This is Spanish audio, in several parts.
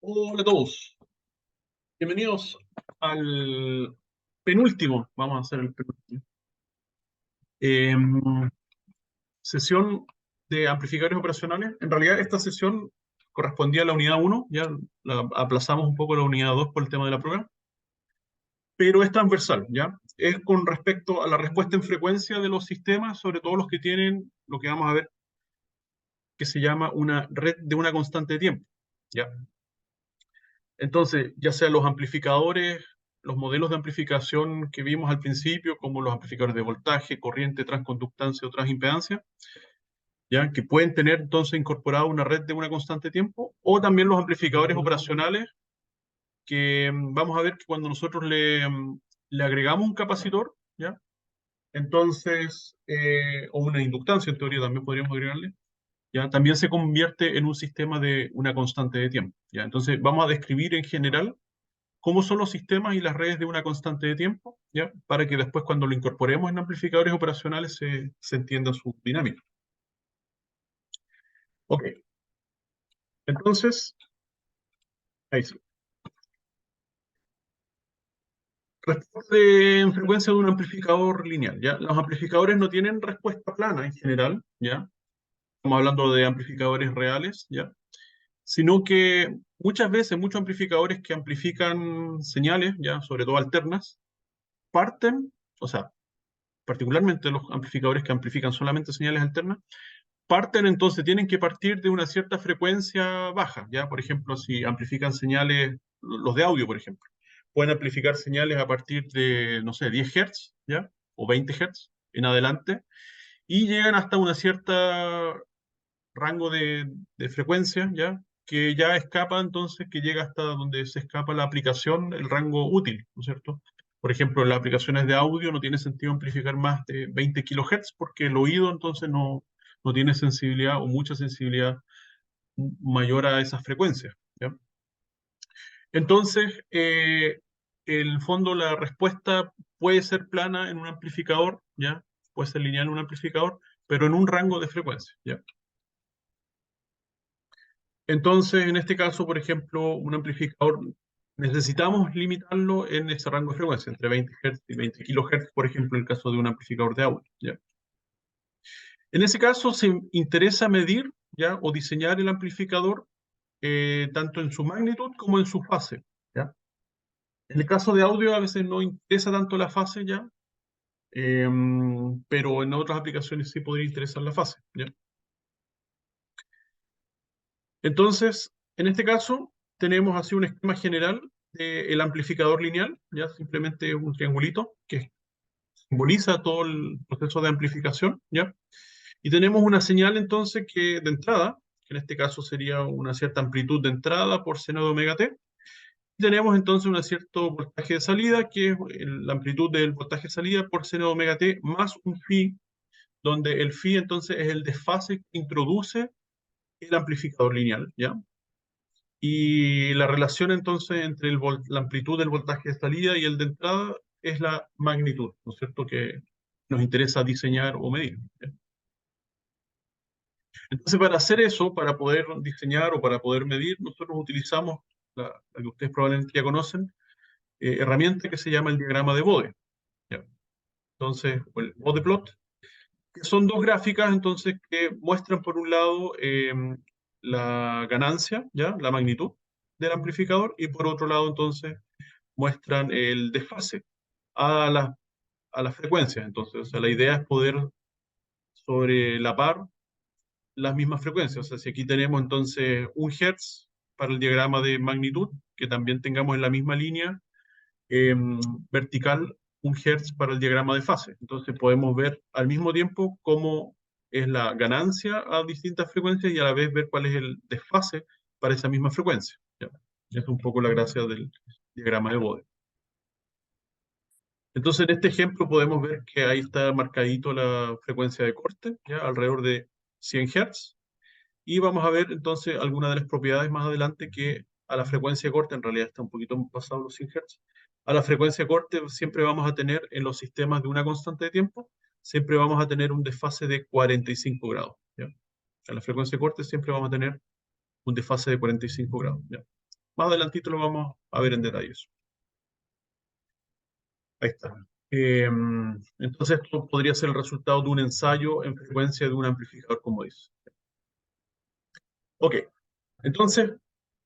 Hola a todos, bienvenidos al penúltimo, vamos a hacer el penúltimo, em, sesión de amplificadores operacionales. En realidad esta sesión correspondía a la unidad uno, ya la aplazamos un poco a la unidad 2 por el tema de la prueba, pero es transversal, ¿ya? Es con respecto a la respuesta en frecuencia de los sistemas, sobre todo los que tienen lo que vamos a ver que se llama una red de una constante de tiempo, ¿ya? Entonces, ya sean los amplificadores, los modelos de amplificación que vimos al principio, como los amplificadores de voltaje, corriente, transconductancia o transimpedancia, ya que pueden tener entonces incorporada una red de una constante de tiempo, o también los amplificadores operacionales, que vamos a ver que cuando nosotros le agregamos un capacitor, ¿ya? Entonces, o una inductancia en teoría también podríamos agregarle, ¿ya? También se convierte en un sistema de una constante de tiempo, ¿ya? Entonces, vamos a describir en general cómo son los sistemas y las redes de una constante de tiempo, ¿ya? Para que después cuando lo incorporemos en amplificadores operacionales se entienda su dinámica. Ok, entonces, ahí sí. Respuesta en frecuencia de un amplificador lineal, ¿ya? Los amplificadores no tienen respuesta plana en general, ¿ya? Estamos hablando de amplificadores reales, ¿ya? Sino que muchas veces, muchos amplificadores que amplifican señales, ¿ya? Sobre todo alternas, parten, o sea, particularmente los amplificadores que amplifican solamente señales alternas, parten entonces, tienen que partir de una cierta frecuencia baja, ¿ya? Por ejemplo, si amplifican señales, los de audio, por ejemplo, pueden amplificar señales a partir de, no sé, 10 Hz, ¿ya? O 20 Hz en adelante, y llegan hasta una cierta rango de frecuencia, ¿ya? Que ya escapa entonces, que llega hasta donde se escapa la aplicación, el rango útil, ¿no es cierto? Por ejemplo, en las aplicaciones de audio no tiene sentido amplificar más de 20 kHz porque el oído entonces no tiene sensibilidad o mucha sensibilidad mayor a esas frecuencias, ¿ya? Entonces, en el fondo la respuesta puede ser plana en un amplificador, ¿ya? Puede ser lineal en un amplificador, pero en un rango de frecuencia, ¿ya? Entonces, en este caso, por ejemplo, un amplificador necesitamos limitarlo en ese rango de frecuencia, entre 20 Hz y 20 kHz, por ejemplo, en el caso de un amplificador de audio, ¿ya? En ese caso, se interesa medir, ¿ya? O diseñar el amplificador tanto en su magnitud como en su fase, ¿ya? En el caso de audio, a veces no interesa tanto la fase, ¿ya? Pero en otras aplicaciones sí podría interesar la fase, ¿ya? Entonces, en este caso, tenemos así un esquema general del amplificador lineal, ya simplemente un triangulito que simboliza todo el proceso de amplificación, ¿ya? Y tenemos una señal entonces que de entrada, que en este caso sería una cierta amplitud de entrada por seno de omega t, y tenemos entonces un cierto voltaje de salida, que es la amplitud del voltaje de salida por seno de omega t más un phi, donde el phi entonces es el desfase que introduce el amplificador lineal, ¿ya? Y la relación entonces entre la amplitud del voltaje de salida y el de entrada es la magnitud, ¿no es cierto?, que nos interesa diseñar o medir, ¿ya? Entonces, para hacer eso, para poder diseñar o para poder medir, nosotros utilizamos la que ustedes probablemente ya conocen, herramienta que se llama el diagrama de Bode, ¿ya? Entonces, o el Bode plot, que son dos gráficas entonces que muestran por un lado la ganancia, ¿ya? La magnitud del amplificador, y por otro lado entonces muestran el desfase a las frecuencias. Entonces, o sea, la idea es poder sobrelapar las mismas frecuencias. O sea, si aquí tenemos entonces un Hertz para el diagrama de magnitud, que también tengamos en la misma línea eh, vertical un Hertz para el diagrama de fase. Entonces podemos ver al mismo tiempo cómo es la ganancia a distintas frecuencias y a la vez ver cuál es el desfase para esa misma frecuencia, ¿ya? Es un poco la gracia del diagrama de Bode. Entonces, en este ejemplo podemos ver que ahí está marcadito la frecuencia de corte, ¿ya? Alrededor de 100 Hz. Y vamos a ver entonces algunas de las propiedades más adelante que a la frecuencia de corte, en realidad está un poquito pasado los 100 Hz, a la frecuencia de corte siempre vamos a tener en los sistemas de una constante de tiempo, siempre vamos a tener un desfase de 45 grados, ¿ya? A la frecuencia de corte siempre vamos a tener un desfase de 45 grados, ¿ya? más adelantito lo vamos a ver en detalle eso. Ahí está. Eh, entonces esto podría ser el resultado de un ensayo en frecuencia de un amplificador, como dice. Ok, entonces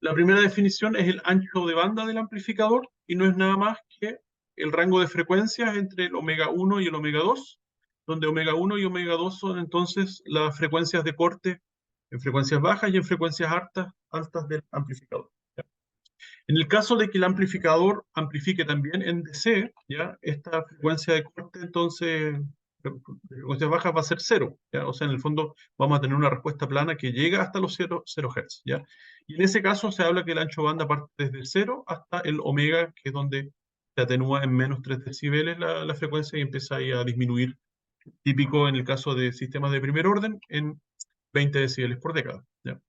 la primera definición es el ancho de banda del amplificador y no es nada más que el rango de frecuencias entre el omega 1 y el omega 2, donde omega 1 y omega 2 son entonces las frecuencias de corte en frecuencias bajas y en frecuencias altas del amplificador. En el caso de que el amplificador amplifique también en DC, ¿ya? Esta frecuencia de corte, entonces, de frecuencias bajas va a ser cero, ¿ya? O sea, en el fondo vamos a tener una respuesta plana que llega hasta los 0 Hz, ¿ya? Y en ese caso se habla que el ancho de banda parte desde el 0 hasta el omega, que es donde se atenúa en menos 3 decibeles la frecuencia y empieza ahí a disminuir, típico en el caso de sistemas de primer orden, en 20 decibeles por década, ¿ya?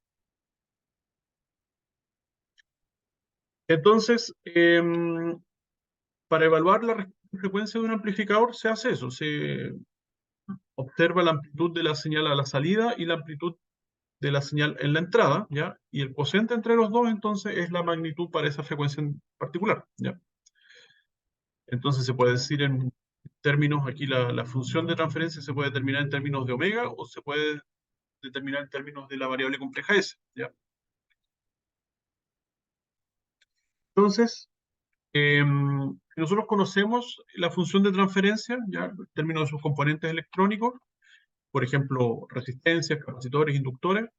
Entonces, para evaluar la frecuencia de un amplificador se hace eso, se observa la amplitud de la señal a la salida y la amplitud de la señal en la entrada, ¿ya? Y el cociente entre los dos, entonces, es la magnitud para esa frecuencia en particular, ¿ya? Entonces se puede decir en términos, aquí la función de transferencia se puede determinar en términos de omega o se puede determinar en términos de la variable compleja S, ¿ya? Entonces, si nosotros conocemos la función de transferencia, ya en términos de sus componentes electrónicos, por ejemplo, resistencias, capacitores, inductores,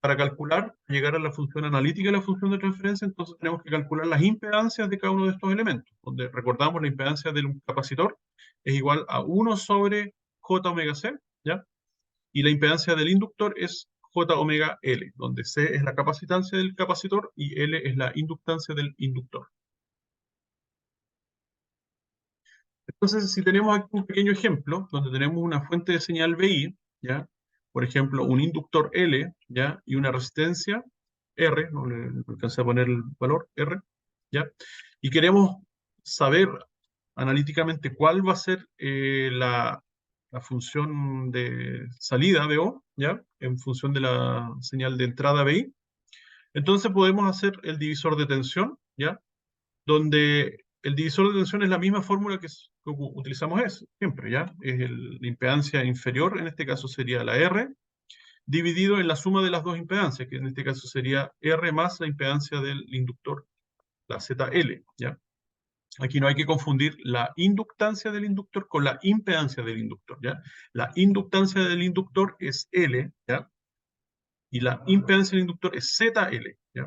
para calcular, llegar a la función analítica de la función de transferencia, entonces tenemos que calcular las impedancias de cada uno de estos elementos, donde recordamos la impedancia del capacitor es igual a 1 sobre J omega C, ¿ya? Y la impedancia del inductor es J omega L, donde C es la capacitancia del capacitor y L es la inductancia del inductor. Entonces, si tenemos aquí un pequeño ejemplo, donde tenemos una fuente de señal BI, ¿ya? Por ejemplo, un inductor L, ¿ya? Y una resistencia R, no alcancé a poner el valor R, ¿ya? Y queremos saber analíticamente cuál va a ser la función de salida BO, ¿ya? En función de la señal de entrada BI. Entonces podemos hacer el divisor de tensión, ¿ya? Donde el divisor de tensión es la misma fórmula que utilizamos siempre, ¿ya? Es la impedancia inferior, en este caso sería la R, dividido en la suma de las dos impedancias, que en este caso sería R más la impedancia del inductor, la ZL, ¿ya? Aquí no hay que confundir la inductancia del inductor con la impedancia del inductor, ¿ya? La inductancia del inductor es L, ¿ya? Y la impedancia del inductor es ZL, ¿ya?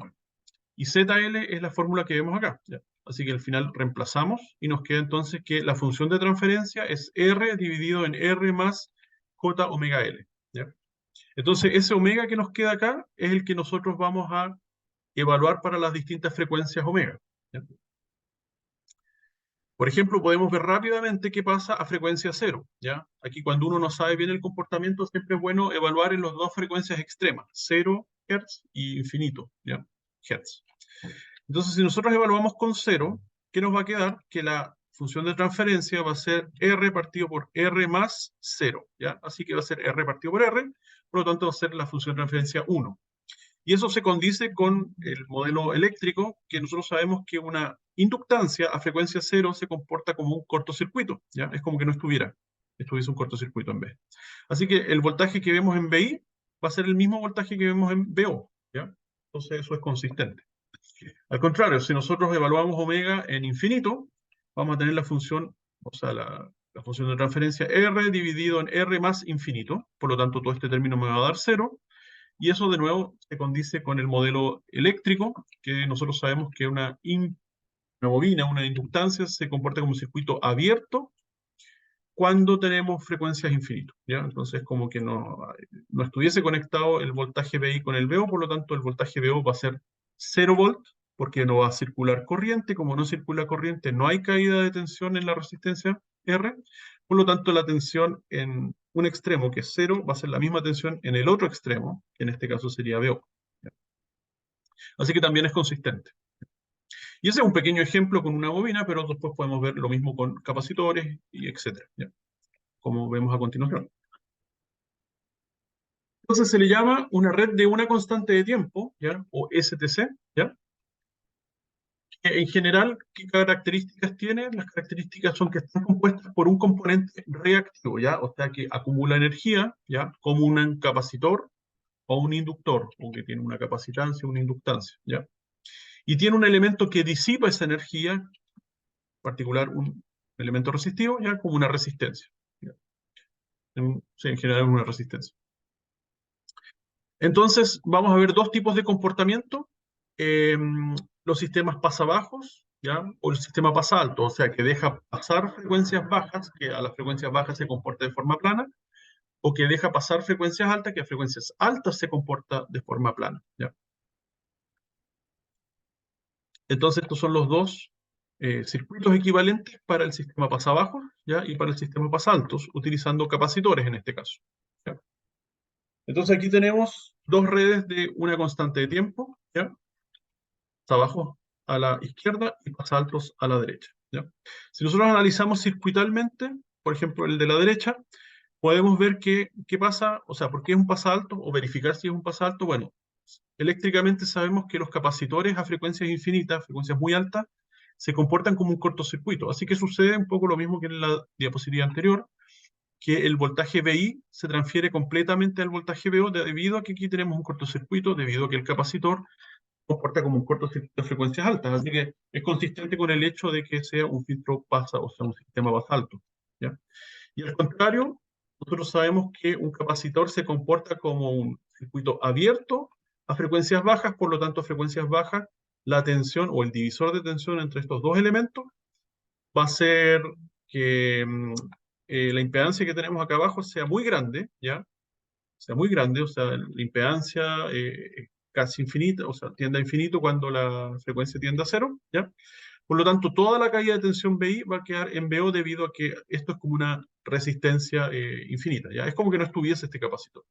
Y ZL es la fórmula que vemos acá, ¿ya? Así que al final reemplazamos y nos queda entonces que la función de transferencia es R dividido en R más J omega L, ¿ya? Entonces ese omega que nos queda acá es el que nosotros vamos a evaluar para las distintas frecuencias omega, ¿ya? Por ejemplo, podemos ver rápidamente qué pasa a frecuencia cero, ¿ya? Aquí cuando uno no sabe bien el comportamiento, siempre es bueno evaluar en las dos frecuencias extremas, 0 Hz y infinito, ¿ya? Hertz. Entonces, si nosotros evaluamos con cero, ¿qué nos va a quedar? Que la función de transferencia va a ser R partido por R más cero, ¿ya? Así que va a ser R partido por R, por lo tanto va a ser la función de transferencia 1. Y eso se condice con el modelo eléctrico, que nosotros sabemos que una inductancia a frecuencia cero se comporta como un cortocircuito, ¿ya? Es como que no estuviese un cortocircuito en vez. Así que el voltaje que vemos en BI va a ser el mismo voltaje que vemos en BO, ¿ya? Entonces eso es consistente. Al contrario, si nosotros evaluamos omega en infinito, vamos a tener la función, o sea, la función de transferencia R dividido en R más infinito, por lo tanto todo este término me va a dar cero, y eso de nuevo se condice con el modelo eléctrico, que nosotros sabemos que una bobina, una inductancia, se comporta como un circuito abierto cuando tenemos frecuencias infinitas, ¿ya? Entonces como que no estuviese conectado el voltaje VI con el VO, por lo tanto el voltaje VO va a ser 0 volt, porque no va a circular corriente, como no circula corriente no hay caída de tensión en la resistencia R, por lo tanto la tensión en un extremo que es 0 va a ser la misma tensión en el otro extremo, que en este caso sería VO. ¿Ya? Así que también es consistente. Y ese es un pequeño ejemplo con una bobina, pero después podemos ver lo mismo con capacitores y etcétera, ¿ya? Como vemos a continuación. Entonces se le llama una red de una constante de tiempo, ¿ya? O STC, ¿ya? En general, ¿qué características tiene? Las características son que están compuestas por un componente reactivo, ¿ya? O sea, que acumula energía, ¿ya? Como un capacitor o un inductor, o que tiene una capacitancia o una inductancia, ¿ya? Y tiene un elemento que disipa esa energía, en particular un elemento resistivo, ¿ya? Como una resistencia, ¿ya? Sí, en general una resistencia. Entonces, vamos a ver dos tipos de comportamiento. Eh, los sistemas pasabajos, ¿ya? O el sistema pasalto, o sea, que deja pasar frecuencias bajas, que a las frecuencias bajas se comporta de forma plana, o que deja pasar frecuencias altas, que a frecuencias altas se comporta de forma plana, ¿ya? Entonces, estos son los dos circuitos equivalentes para el sistema pasabajos, ¿ya? Y para el sistema pasaltos, utilizando capacitores en este caso, ¿ya? Entonces, aquí tenemos dos redes de una constante de tiempo, ¿ya? Abajo a la izquierda y pasaltos a la derecha, ¿ya? Si nosotros analizamos circuitalmente, por ejemplo, el de la derecha, podemos ver qué pasa, o sea, por qué es un pasalto, o verificar si es un pasalto. Bueno, eléctricamente sabemos que los capacitores a frecuencias infinitas, frecuencias muy altas, se comportan como un cortocircuito. Así que sucede un poco lo mismo que en la diapositiva anterior, que el voltaje VI se transfiere completamente al voltaje VO debido a que aquí tenemos un cortocircuito, debido a que el capacitor comporta como un cortocircuito de frecuencias altas. Así que es consistente con el hecho de que sea un filtro pasa, o sea, un sistema basalto, ¿ya? Y al contrario, nosotros sabemos que un capacitor se comporta como un circuito abierto a frecuencias bajas, por lo tanto, a frecuencias bajas, la tensión o el divisor de tensión entre estos dos elementos va a ser que la impedancia que tenemos acá abajo sea muy grande, ¿ya? Sea muy grande, o sea, la impedancia es casi infinita, o sea, tiende a infinito cuando la frecuencia tiende a cero, ¿ya? Por lo tanto, toda la caída de tensión BI va a quedar en BO debido a que esto es como una resistencia infinita, ¿ya? Es como que no estuviese este capacitor.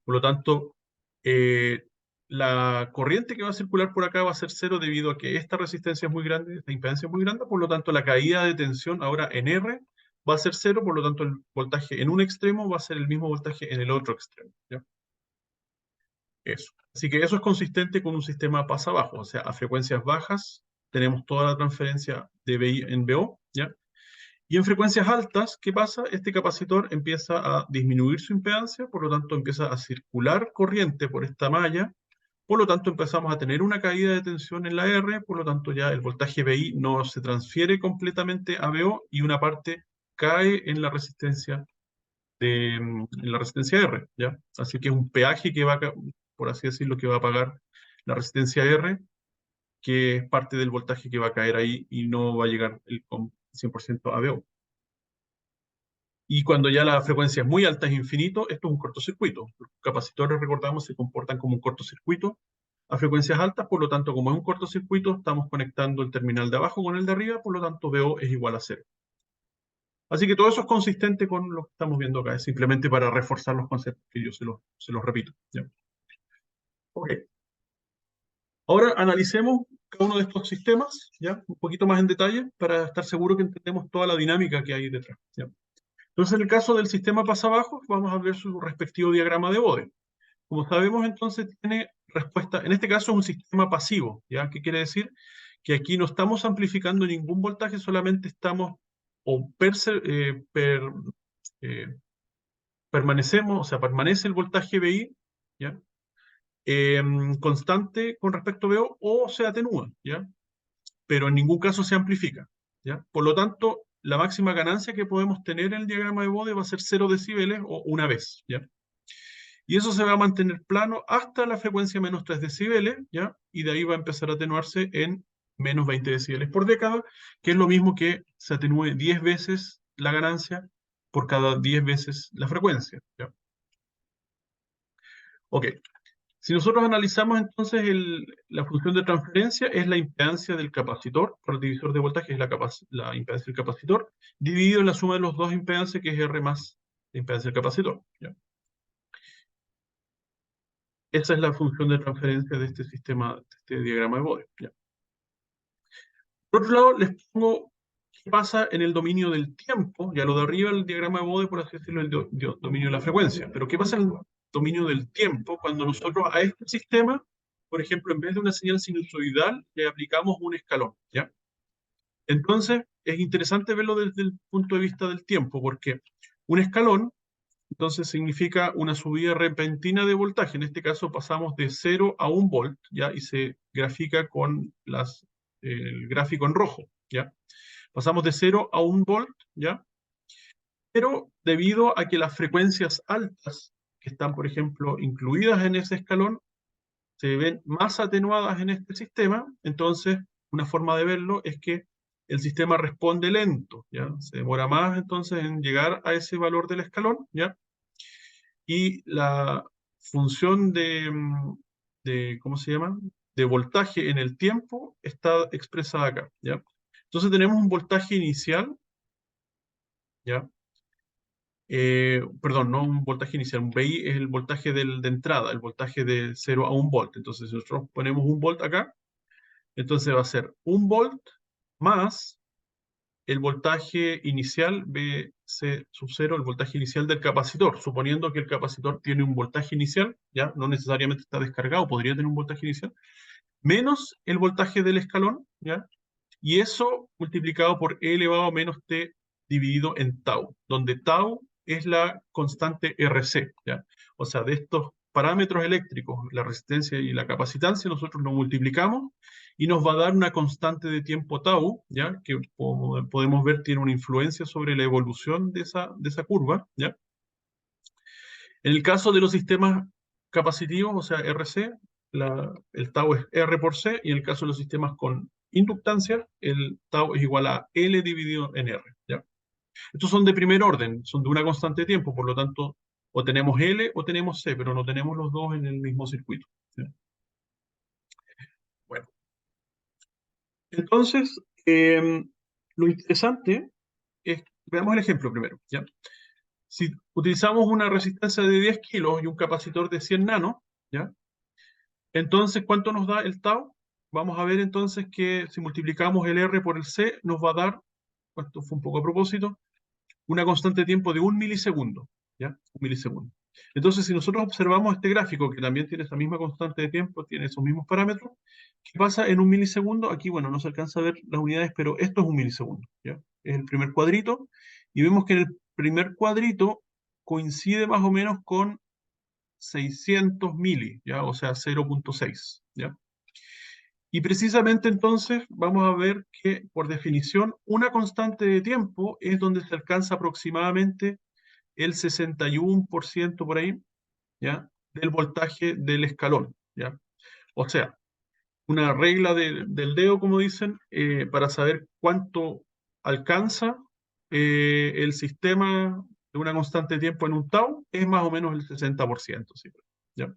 Por lo tanto, eh, la corriente que va a circular por acá va a ser cero debido a que esta resistencia es muy grande, esta impedancia es muy grande, por lo tanto, la caída de tensión ahora en R va a ser cero, por lo tanto, el voltaje en un extremo va a ser el mismo voltaje en el otro extremo, ¿ya? Eso. Así que eso es consistente con un sistema pasa abajo, o sea, a frecuencias bajas tenemos toda la transferencia de BI en BO, ¿ya? Y en frecuencias altas, ¿qué pasa? Este capacitor empieza a disminuir su impedancia, por lo tanto empieza a circular corriente por esta malla, por lo tanto empezamos a tener una caída de tensión en la R, por lo tanto ya el voltaje BI no se transfiere completamente a BO y una parte cae en la resistencia en la resistencia R, ¿ya? Así que es un peaje que va a, por así decirlo, que va a pagar la resistencia R, que es parte del voltaje que va a caer ahí y no va a llegar con 100% a BO. Y cuando ya la frecuencia es muy alta, es infinito, esto es un cortocircuito. Los capacitores, recordamos, se comportan como un cortocircuito a frecuencias altas, por lo tanto, como es un cortocircuito, estamos conectando el terminal de abajo con el de arriba, por lo tanto, BO es igual a cero. Así que todo eso es consistente con lo que estamos viendo acá, es simplemente para reforzar los conceptos que yo se los repito, ¿ya? Ok, ahora analicemos cada uno de estos sistemas, ¿ya? Un poquito más en detalle para estar seguro que entendemos toda la dinámica que hay detrás, ¿ya? Entonces, en el caso del sistema pasabajo, vamos a ver su respectivo diagrama de Bode. Como sabemos, entonces tiene respuesta, en este caso es un sistema pasivo, ¿ya? ¿Qué quiere decir? Que aquí no estamos amplificando ningún voltaje, solamente estamos o eh, permanecemos, o sea, permanece el voltaje VI, ¿ya? Constante con respecto a VO o se atenúa, ¿ya? Pero en ningún caso se amplifica, ¿ya? Por lo tanto, la máxima ganancia que podemos tener en el diagrama de Bode va a ser 0 decibeles o una vez, ¿ya? Y eso se va a mantener plano hasta la frecuencia menos 3 decibeles, ¿ya? Y de ahí va a empezar a atenuarse en menos 20 decibeles por década, que es lo mismo que se atenúe 10 veces la ganancia por cada 10 veces la frecuencia, ¿ya? Ok, si nosotros analizamos entonces la función de transferencia, es la impedancia del capacitor por el divisor de voltaje, es la impedancia del capacitor, dividido en la suma de los dos impedancias, que es R más la impedancia del capacitor, ¿ya? Esa es la función de transferencia de este sistema, de este diagrama de Bode, ¿ya? Por otro lado, les pongo qué pasa en el dominio del tiempo, ya lo de arriba el diagrama de Bode, por así decirlo, el dominio de la frecuencia, pero qué pasa en el dominio del tiempo cuando nosotros a este sistema, por ejemplo, en vez de una señal sinusoidal, le aplicamos un escalón, ¿ya? Entonces, es interesante verlo desde el punto de vista del tiempo, porque un escalón, entonces, significa una subida repentina de voltaje. En este caso, pasamos de 0 a 1 volt, ¿ya? Y se grafica con el gráfico en rojo, ¿ya? Pasamos de 0 a 1 volt, ¿ya? Pero debido a que las frecuencias altas, que están, por ejemplo, incluidas en ese escalón, se ven más atenuadas en este sistema, entonces una forma de verlo es que el sistema responde lento, ¿ya? Se demora más entonces en llegar a ese valor del escalón, ¿ya? Y la función ¿cómo se llama? De voltaje en el tiempo está expresada acá, ¿ya? Entonces tenemos un voltaje inicial, ¿ya? Perdón, no un voltaje inicial, un VI es el voltaje de entrada, el voltaje de 0 a 1 volt. Entonces, si nosotros ponemos 1 volt acá, entonces va a ser 1 volt más el voltaje inicial BC sub 0, el voltaje inicial del capacitor, suponiendo que el capacitor tiene un voltaje inicial, ya no necesariamente está descargado, podría tener un voltaje inicial, menos el voltaje del escalón, ya, y eso multiplicado por E elevado a menos T dividido en tau, donde tau es la constante RC, ¿ya? O sea, de estos parámetros eléctricos, la resistencia y la capacitancia, nosotros lo multiplicamos y nos va a dar una constante de tiempo tau, ¿ya? Que como podemos ver tiene una influencia sobre la evolución de esa curva, ¿ya? En el caso de los sistemas capacitivos, o sea, RC, el tau es R por C, y en el caso de los sistemas con inductancia, el tau es igual a L dividido en R, ¿ya? Estos son de primer orden, son de una constante de tiempo, por lo tanto, o tenemos L o tenemos C, pero no tenemos los dos en el mismo circuito, ¿ya? Bueno, entonces, lo interesante es, veamos el ejemplo primero, ¿ya? Si utilizamos una resistencia de 10 kilos y un capacitor de 100 nanos, ¿ya? Entonces, ¿cuánto nos da el tau? Vamos a ver entonces que si multiplicamos el R por el C, nos va a dar, esto fue un poco a propósito, una constante de tiempo de 1 milisegundo, ¿ya? 1 milisegundo. Entonces, si nosotros observamos este gráfico, que también tiene esa misma constante de tiempo, tiene esos mismos parámetros, ¿qué pasa en 1 milisegundo? Aquí, bueno, no se alcanza a ver las unidades, pero esto es 1 milisegundo, ¿ya? Es el primer cuadrito, y vemos que en el primer cuadrito coincide más o menos con 600 mili, ¿ya? O sea, 0,6, ¿ya? Y precisamente entonces vamos a ver que, por definición, una constante de tiempo es donde se alcanza aproximadamente el 61% por ahí, ¿ya? Del voltaje del escalón, ¿ya? O sea, una regla del dedo, como dicen, para saber cuánto alcanza el sistema de una constante de tiempo en un tau, es más o menos el 60%, ¿sí? ¿Ya?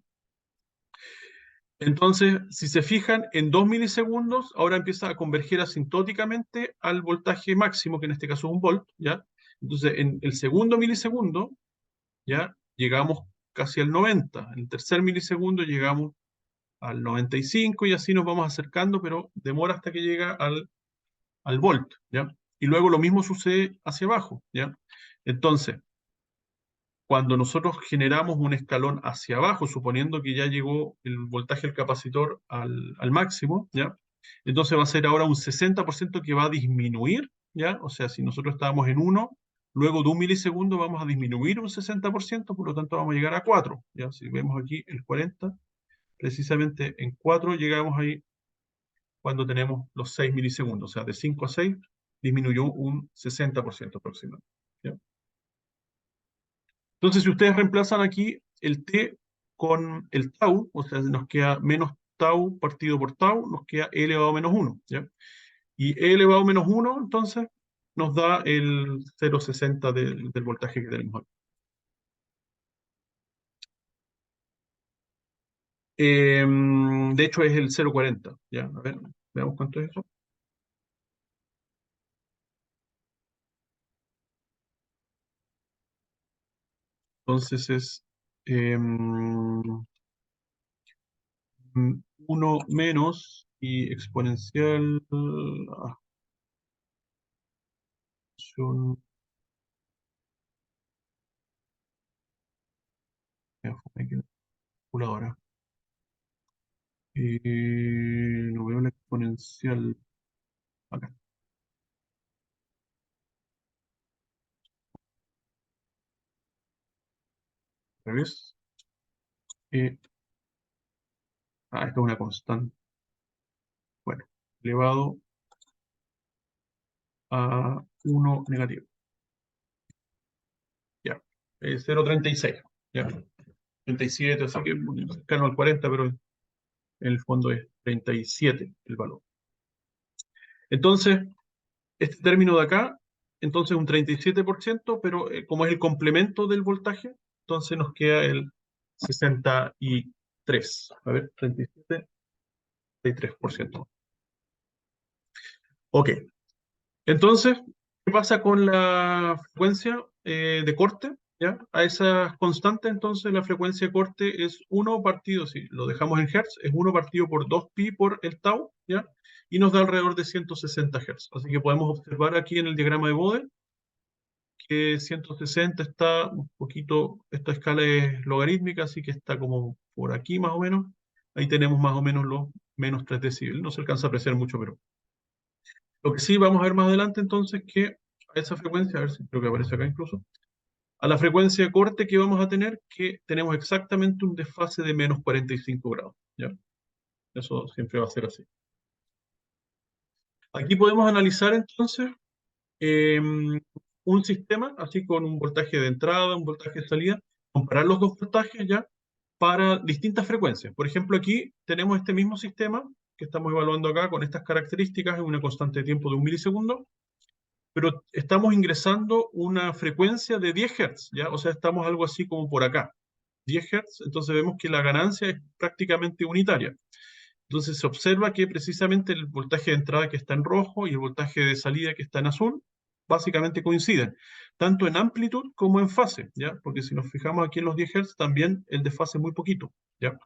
Entonces, si se fijan, en 2 milisegundos, ahora empieza a converger asintóticamente al voltaje máximo, que en este caso es 1 volt, ¿ya? Entonces, en el segundo milisegundo, ¿ya? Llegamos casi al 90. En el tercer milisegundo llegamos al 95 y así nos vamos acercando, pero demora hasta que llega al volt, ¿ya? Y luego lo mismo sucede hacia abajo, ¿ya? Entonces, cuando nosotros generamos un escalón hacia abajo, suponiendo que ya llegó el voltaje del capacitor al máximo, ¿ya? Entonces va a ser ahora un 60% que va a disminuir, ¿ya? O sea, si nosotros estábamos en 1, luego de 1 milisegundo vamos a disminuir un 60%, por lo tanto vamos a llegar a 4, ¿ya? Si vemos aquí el 40, precisamente en 4 llegamos ahí cuando tenemos los 6 milisegundos, o sea, de 5 a 6 disminuyó un 60% aproximadamente, ¿ya? Entonces, si ustedes reemplazan aquí el t con el tau, o sea, nos queda menos tau partido por tau, nos queda e elevado a menos 1, ¿ya? Y e elevado a menos 1, entonces, nos da el 0,60 del voltaje que tenemos aquí. De hecho, es el 0,40, ¿ya? A ver, veamos cuánto es eso. Entonces es 1 menos y exponencial. Función- ya, fue aquí la calculadora. No veo la exponencial acá. Al revés. Eh, Esto es una constante. Bueno, elevado a 1 negativo. Ya. 0,36. Ya. 37, así que muy cercano al 40, pero en el fondo es 37 el valor. Entonces, este término de acá, entonces un 37%, pero como es el complemento del voltaje, entonces nos queda el 63. A ver, 37, 63%. Ok, entonces, ¿qué pasa con la frecuencia de corte? ¿Ya? A esa constante, entonces, la frecuencia de corte es 1 partido, si lo dejamos en Hertz, es 1 partido por 2pi por el tau, ¿ya? Y nos da alrededor de 160 Hz. Así que podemos observar aquí en el diagrama de Bode que 160 está un poquito, esta escala es logarítmica, así que está como por aquí más o menos. Ahí tenemos más o menos los menos 3 decibeles. No se alcanza a apreciar mucho, pero lo que sí vamos a ver más adelante entonces que a esa frecuencia, a ver si creo que aparece acá incluso, a la frecuencia de corte que vamos a tener, que tenemos exactamente un desfase de menos 45 grados. ¿Ya? Eso siempre va a ser así. Aquí podemos analizar entonces eh, un sistema, así con un voltaje de entrada, un voltaje de salida, comparar los dos voltajes ya para distintas frecuencias. Por ejemplo, aquí tenemos este mismo sistema que estamos evaluando acá con estas características en una constante de tiempo de 1 milisegundo, pero estamos ingresando una frecuencia de 10 Hz, ¿ya? O sea, estamos algo así como por acá, 10 Hz, entonces vemos que la ganancia es prácticamente unitaria. Entonces se observa que precisamente el voltaje de entrada que está en rojo y el voltaje de salida que está en azul básicamente coinciden, tanto en amplitud como en fase, ¿ya? Porque si nos fijamos aquí en los 10 Hz, también el desfase es muy poquito, ¿ya?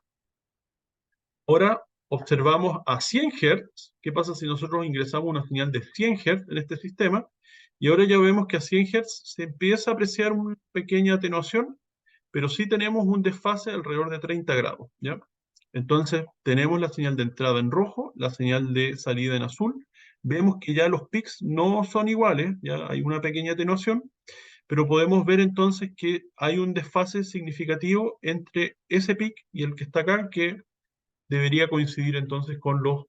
Ahora observamos a 100 Hz. ¿Qué pasa si nosotros ingresamos una señal de 100 Hz en este sistema? Y ahora ya vemos que a 100 Hz se empieza a apreciar una pequeña atenuación, pero sí tenemos un desfase alrededor de 30 grados, ¿ya? Entonces, tenemos la señal de entrada en rojo, la señal de salida en azul. Vemos que ya los pics no son iguales, ya hay una pequeña atenuación, pero podemos ver entonces que hay un desfase significativo entre ese pic y el que está acá, que debería coincidir entonces con los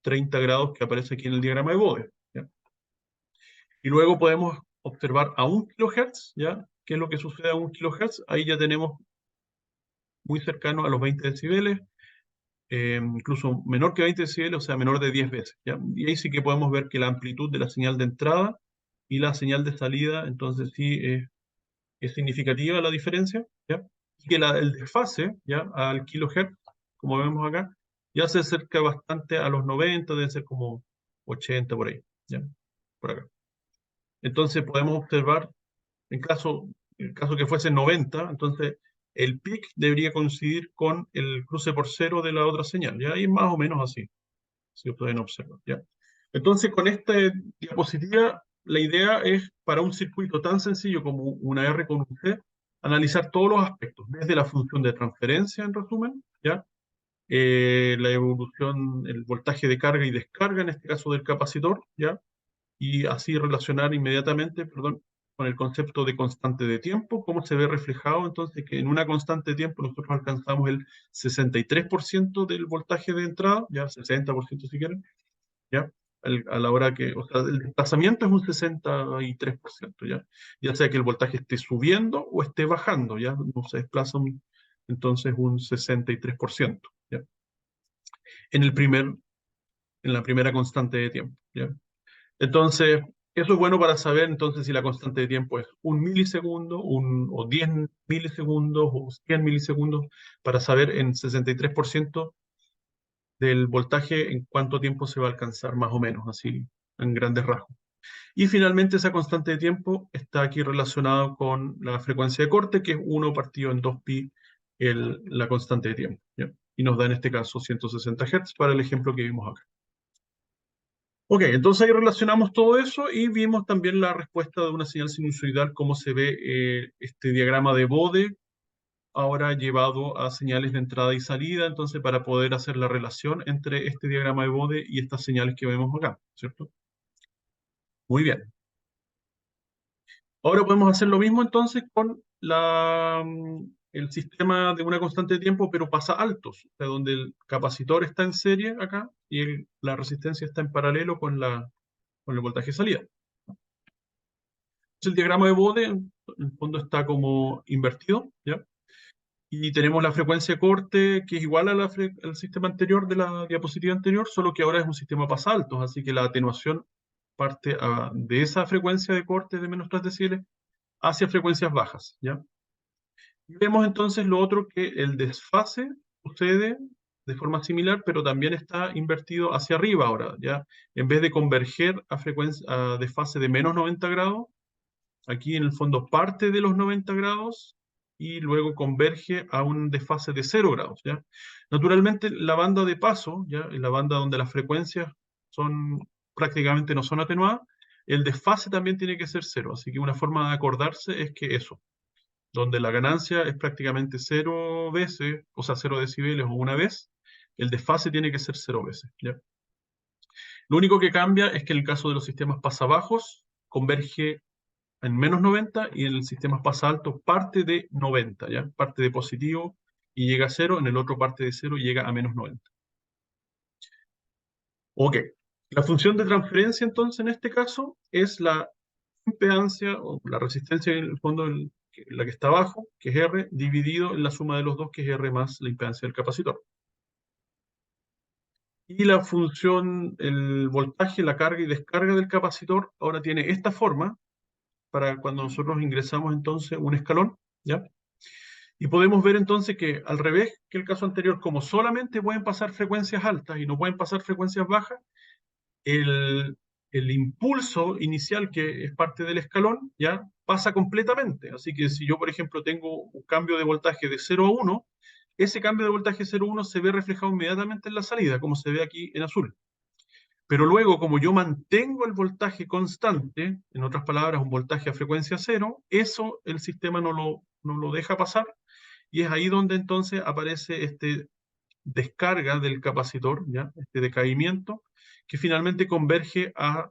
30 grados que aparece aquí en el diagrama de Bode, ¿ya? Y luego podemos observar a 1 kHz, ¿ya? ¿Qué es lo que sucede a 1 kHz? Ahí ya tenemos muy cercano a los 20 decibeles, incluso menor que 20 decibeles, o sea, menor de 10 veces, ¿ya? Y ahí sí que podemos ver que la amplitud de la señal de entrada y la señal de salida, entonces sí es significativa la diferencia, ¿ya? Y que el desfase, ¿ya? Al kilohertz, como vemos acá, ya se acerca bastante a los 90, debe ser como 80 por ahí, ¿ya? Por acá. Entonces podemos observar, en caso que fuese 90, entonces el pic debería coincidir con el cruce por cero de la otra señal, ¿ya? Y es más o menos así, si lo pueden observar, ¿ya? Entonces, con esta diapositiva, la idea es, para un circuito tan sencillo como una R con un C, analizar todos los aspectos, desde la función de transferencia, en resumen, ¿ya? La evolución, el voltaje de carga y descarga, en este caso del capacitor, ¿ya? Y así relacionar inmediatamente, perdón, con el concepto de constante de tiempo, cómo se ve reflejado entonces que en una constante de tiempo nosotros alcanzamos el 63% del voltaje de entrada, ya 60% si quieren, ¿ya? A la hora que, o sea, el desplazamiento es un 63%, ¿ya? Ya sea que el voltaje esté subiendo o esté bajando, ¿ya? No se desplaza entonces un 63%, ¿ya? En el primer, en la primera constante de tiempo, ¿ya? Entonces, eso es bueno para saber entonces si la constante de tiempo es 1 milisegundo, o 10 milisegundos, o 100 milisegundos, para saber en 63% del voltaje en cuánto tiempo se va a alcanzar más o menos, así en grandes rasgos. Y finalmente esa constante de tiempo está aquí relacionada con la frecuencia de corte, que es 1 partido en 2pi la constante de tiempo, ¿ya? Y nos da en este caso 160 Hz para el ejemplo que vimos acá. Ok, entonces ahí relacionamos todo eso y vimos también la respuesta de una señal sinusoidal, cómo se ve este diagrama de Bode ahora llevado a señales de entrada y salida, entonces para poder hacer la relación entre este diagrama de Bode y estas señales que vemos acá, ¿cierto? Muy bien. Ahora podemos hacer lo mismo entonces con el sistema de una constante de tiempo, pero pasa altos, o sea, donde el capacitor está en serie acá y la resistencia está en paralelo con el voltaje de salida. El diagrama de Bode, en el fondo está como invertido, ¿ya? Y tenemos la frecuencia de corte que es igual a al sistema anterior de la diapositiva anterior, solo que ahora es un sistema pasa altos, así que la atenuación parte de esa frecuencia de corte de menos 3 decibeles hacia frecuencias bajas, ¿ya? Y vemos entonces lo otro, que el desfase sucede de forma similar, pero también está invertido hacia arriba ahora, ¿ya? En vez de converger a desfase de menos 90 grados, aquí en el fondo parte de los 90 grados y luego converge a un desfase de 0 grados, ¿ya? Naturalmente, la banda de paso, ¿ya? En la banda donde las frecuencias son, prácticamente no son atenuadas, el desfase también tiene que ser cero. Así que una forma de acordarse es que eso, donde la ganancia es prácticamente 0 veces, o sea, 0 decibeles o una vez, el desfase tiene que ser 0 veces, ¿ya? Lo único que cambia es que en el caso de los sistemas pasabajos, converge en menos 90 y en el sistema pasa alto parte de 90, ¿ya? Parte de positivo y llega a 0, en el otro parte de 0 y llega a menos 90. Ok. La función de transferencia entonces en este caso es la impedancia o la resistencia en el fondo, la que está abajo, que es R, dividido en la suma de los dos, que es R más la impedancia del capacitor. Y la función, el voltaje, la carga y descarga del capacitor ahora tiene esta forma para cuando nosotros ingresamos entonces un escalón, ¿ya? Y podemos ver entonces que al revés que el caso anterior, como solamente pueden pasar frecuencias altas y no pueden pasar frecuencias bajas, el, el impulso inicial que es parte del escalón ya pasa completamente. Así que si yo, por ejemplo, tengo un cambio de voltaje de 0 a 1, ese cambio de voltaje 0 a 1 se ve reflejado inmediatamente en la salida, como se ve aquí en azul. Pero luego, como yo mantengo el voltaje constante, en otras palabras, un voltaje a frecuencia cero, eso el sistema no lo deja pasar, y es ahí donde entonces aparece este descarga del capacitor, ¿ya? Este decaimiento, que finalmente converge a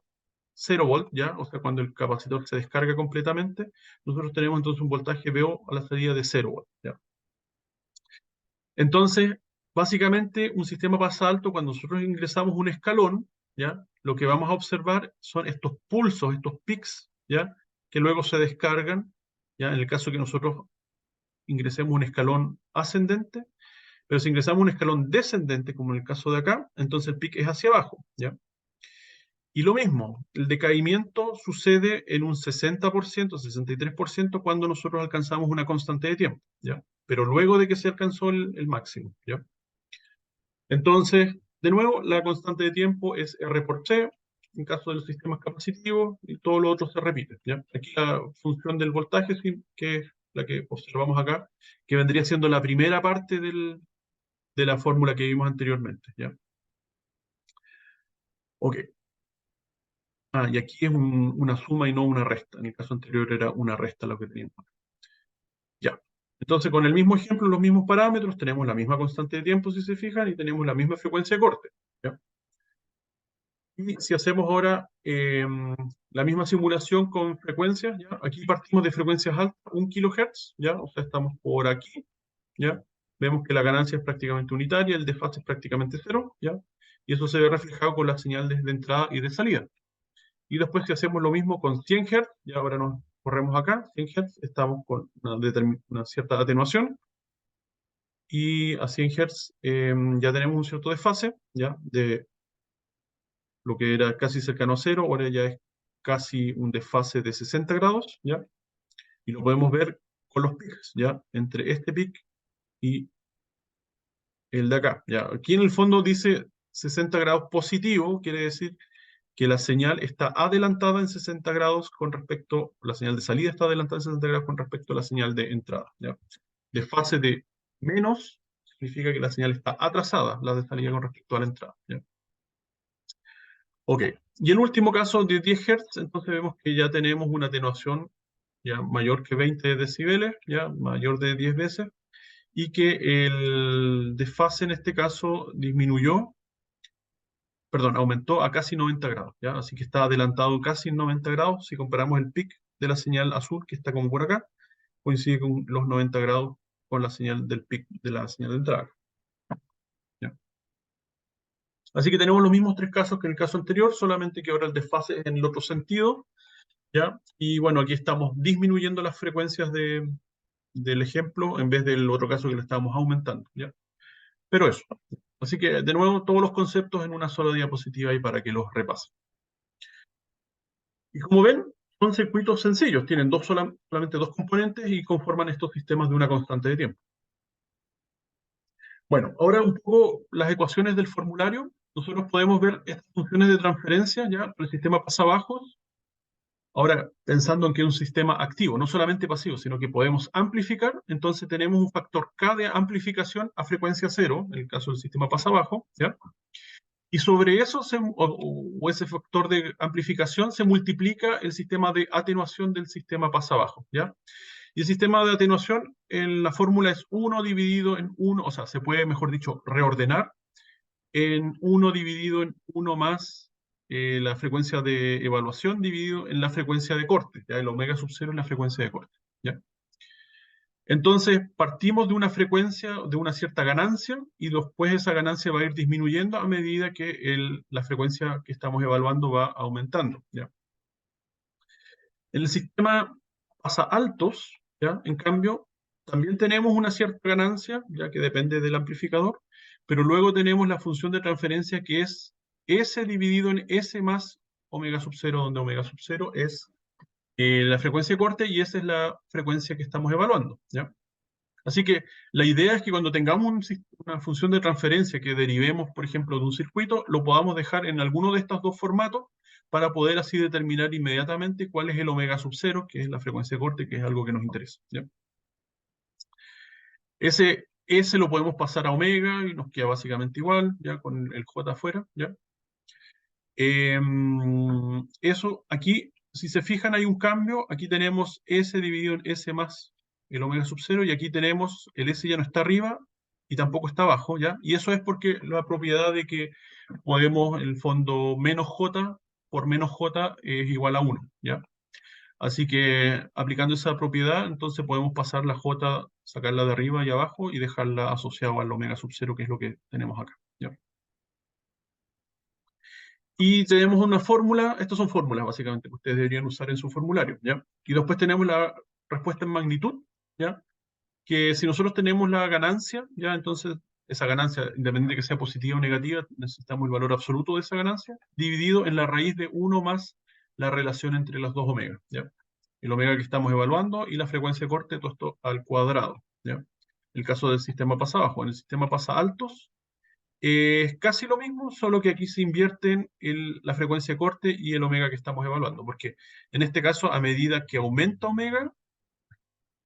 0 volt, ¿ya? O sea, cuando el capacitor se descarga completamente, nosotros tenemos entonces un voltaje VO a la salida de 0 volt, ¿ya? Entonces, básicamente, un sistema pasa alto, cuando nosotros ingresamos un escalón, ¿ya? Lo que vamos a observar son estos pulsos, estos pics, ¿ya? Que luego se descargan, ¿ya? En el caso que nosotros ingresemos un escalón ascendente, pero si ingresamos un escalón descendente, como en el caso de acá, entonces el pic es hacia abajo, ¿ya? Y lo mismo, el decaimiento sucede en un 60%, 63% cuando nosotros alcanzamos una constante de tiempo, ¿ya? Pero luego de que se alcanzó el máximo, ¿ya? Entonces, de nuevo, la constante de tiempo es R por C, en caso de los sistemas capacitivos, y todo lo otro se repite, ¿ya? Aquí la función del voltaje, sí, que es la que observamos acá, que vendría siendo la primera parte de la fórmula que vimos anteriormente, ¿ya? Ok. Y aquí es una suma y no una resta. En el caso anterior era una resta lo que teníamos. Ya. Entonces, con el mismo ejemplo, los mismos parámetros, tenemos la misma constante de tiempo, si se fijan, y tenemos la misma frecuencia de corte, ¿ya? Y si hacemos ahora la misma simulación con frecuencias, ¿ya? Aquí partimos de frecuencias altas, 1 kHz, ¿ya? O sea, estamos por aquí, ¿ya? Vemos que la ganancia es prácticamente unitaria, el desfase es prácticamente cero, ¿ya? Y eso se ve reflejado con la señal de entrada y de salida. Y después si hacemos lo mismo con 100 Hz, y ahora nos corremos acá, 100 Hz, estamos con una cierta atenuación, y a 100 Hz ya tenemos un cierto desfase, ya, de lo que era casi cercano a cero, ahora ya es casi un desfase de 60 grados, ya, y lo podemos ver con los pics, ya, entre este pic y el de acá, ya. Aquí en el fondo dice 60 grados positivo, quiere decir que la señal está adelantada en 60 grados con respecto, la señal de salida está adelantada en 60 grados con respecto a la señal de entrada, ¿ya? De fase de menos significa que la señal está atrasada, la de salida con respecto a la entrada, ¿ya? Ok. Y el último caso de 10 Hz, entonces vemos que ya tenemos una atenuación ya mayor que 20 decibeles, ya mayor de 10 veces, y que el desfase en este caso disminuyó, perdón, aumentó a casi 90 grados, ¿ya? Así que está adelantado casi en 90 grados. Si comparamos el pic de la señal azul, que está como por acá, coincide con los 90 grados con la señal del pic de la señal de entrada, ¿ya? Así que tenemos los mismos tres casos que en el caso anterior, solamente que ahora el desfase es en el otro sentido, ¿ya? Y bueno, aquí estamos disminuyendo las frecuencias del ejemplo en vez del otro caso que le estábamos aumentando, ¿ya? Pero eso. Así que, de nuevo, todos los conceptos en una sola diapositiva ahí para que los repasen. Y como ven, son circuitos sencillos, tienen solamente dos componentes y conforman estos sistemas de una constante de tiempo. Bueno, ahora un poco las ecuaciones del formulario. Nosotros podemos ver estas funciones de transferencia ya por el sistema pasabajos. Ahora, pensando en que es un sistema activo, no solamente pasivo, sino que podemos amplificar, entonces tenemos un factor K de amplificación a frecuencia cero, en el caso del sistema pasabajo, ¿ya? Y sobre eso, o ese factor de amplificación, se multiplica el sistema de atenuación del sistema pasabajo, ¿ya? Y el sistema de atenuación, en la fórmula es 1 dividido en 1, o sea, se puede, mejor dicho, reordenar en 1 dividido en 1 más la frecuencia de evaluación dividido en la frecuencia de corte, ¿ya? El omega sub 0 es la frecuencia de corte, ¿ya? Entonces, partimos de una frecuencia, de una cierta ganancia, y después esa ganancia va a ir disminuyendo a medida que la frecuencia que estamos evaluando va aumentando, ¿ya? En el sistema pasa altos, ¿ya? En cambio, también tenemos una cierta ganancia, ya que depende del amplificador, pero luego tenemos la función de transferencia que es S dividido en S más omega sub 0, donde omega sub 0 es la frecuencia de corte y esa es la frecuencia que estamos evaluando, ¿ya? Así que la idea es que cuando tengamos una función de transferencia que derivemos, por ejemplo, de un circuito, lo podamos dejar en alguno de estos dos formatos para poder así determinar inmediatamente cuál es el omega sub 0, que es la frecuencia de corte, que es algo que nos interesa, ¿ya? Ese lo podemos pasar a omega y nos queda básicamente igual, ya con el J afuera, ¿ya? Eso, aquí, si se fijan, hay un cambio. Aquí tenemos S dividido en S más el omega sub 0, y aquí tenemos, el S ya no está arriba y tampoco está abajo, ¿ya? Y eso es porque la propiedad de que podemos, en el fondo, menos J por menos J es igual a 1, ¿ya? Así que aplicando esa propiedad, entonces podemos pasar la J, sacarla de arriba y abajo y dejarla asociada al omega sub 0, que es lo que tenemos acá, ¿ya? Y tenemos una fórmula, estas son fórmulas básicamente que ustedes deberían usar en su formulario, ¿ya? Y después tenemos la respuesta en magnitud, ¿ya? Que si nosotros tenemos la ganancia, ¿ya? Entonces esa ganancia, independiente de que sea positiva o negativa, necesitamos el valor absoluto de esa ganancia, dividido en la raíz de 1 más la relación entre las dos omegas, ¿ya? El omega que estamos evaluando y la frecuencia de corte, todo esto al cuadrado, ¿ya? El caso del sistema pasa abajo. En el sistema pasa altos, es casi lo mismo, solo que aquí se invierten la frecuencia de corte y el omega que estamos evaluando, porque en este caso, a medida que aumenta omega,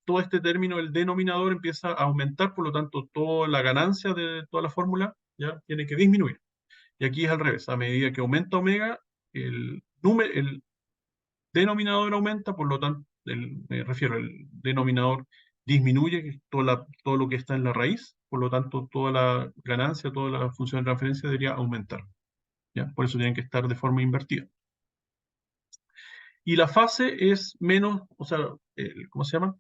todo este término, el denominador, empieza a aumentar, por lo tanto, toda la ganancia de toda la fórmula ya tiene que disminuir. Y aquí es al revés, a medida que aumenta omega, el denominador aumenta, por lo tanto, me refiero, el denominador disminuye, que es todo lo que está en la raíz, por lo tanto, toda la ganancia, toda la función de transferencia debería aumentar, ¿ya? Por eso tienen que estar de forma invertida. Y la fase es menos, o sea, ¿cómo se llama?